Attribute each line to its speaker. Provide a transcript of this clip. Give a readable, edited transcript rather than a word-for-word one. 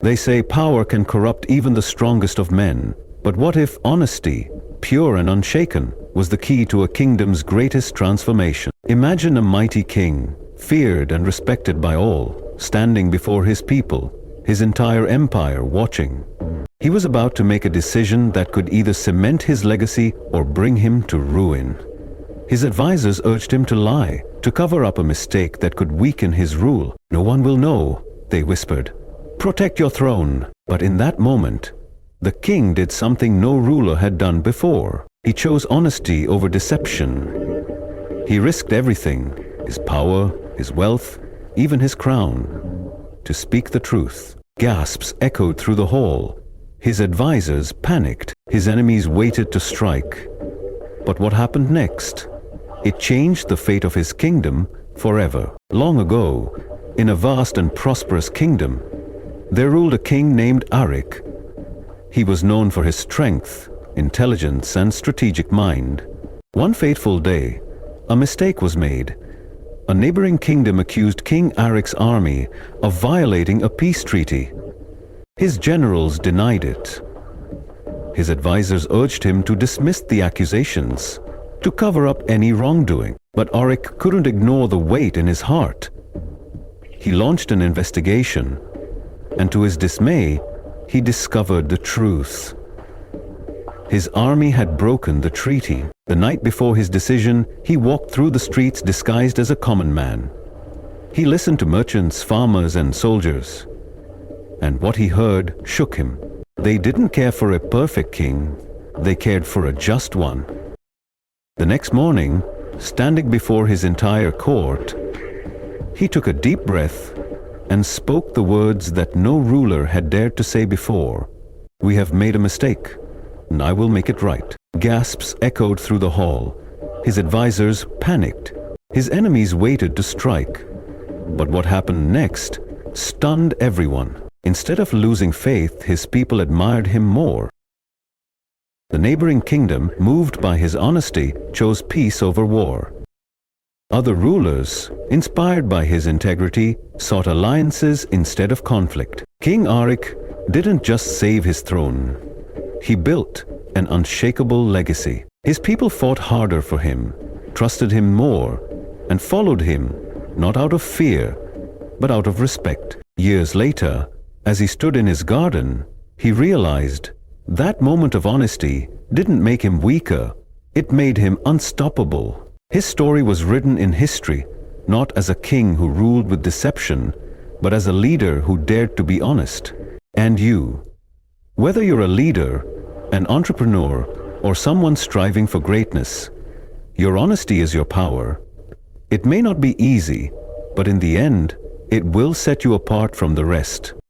Speaker 1: They say power can corrupt even the strongest of men. But what if honesty, pure and unshaken, was the key to a kingdom's greatest transformation? Imagine a mighty king, feared and respected by all, standing before his people, his entire empire watching. He was about to make a decision that could either cement his legacy or bring him to ruin. His advisors urged him to lie, to cover up a mistake that could weaken his rule. "No one will know," they whispered. "Protect your throne." But in that moment, the king did something no ruler had done before. He chose honesty over deception. He risked everything, his power, his wealth, even his crown, to speak the truth. Gasps echoed through the hall. His advisors panicked. His enemies waited to strike. But what happened next? It changed the fate of his kingdom forever. Long ago, in a vast and prosperous kingdom, there ruled a king named Arik. He was known for his strength, intelligence, and strategic mind. One fateful day, a mistake was made. A neighboring kingdom accused King Arik's army of violating a peace treaty. His generals denied it. His advisors urged him to dismiss the accusations, to cover up any wrongdoing. But Arik couldn't ignore the weight in his heart. He launched an investigation, and to his dismay, he discovered the truth. His army had broken the treaty. The night before his decision, he walked through the streets disguised as a common man. He listened to merchants, farmers, and soldiers. And what he heard shook him. They didn't care for a perfect king. They cared for a just one. The next morning, standing before his entire court, he took a deep breath and spoke the words that no ruler had dared to say before. "We have made a mistake, and I will make it right." Gasps echoed through the hall. His advisors panicked. His enemies waited to strike. But what happened next stunned everyone. Instead of losing faith, his people admired him more. The neighboring kingdom, moved by his honesty, chose peace over war. Other rulers, inspired by his integrity, sought alliances instead of conflict. King Arik didn't just save his throne. He built an unshakable legacy. His people fought harder for him, trusted him more, and followed him, not out of fear, but out of respect. Years later, as he stood in his garden, he realized that moment of honesty didn't make him weaker, it made him unstoppable. His story was written in history, not as a king who ruled with deception, but as a leader who dared to be honest. And you, whether you're a leader, an entrepreneur, or someone striving for greatness, your honesty is your power. It may not be easy, but in the end, it will set you apart from the rest.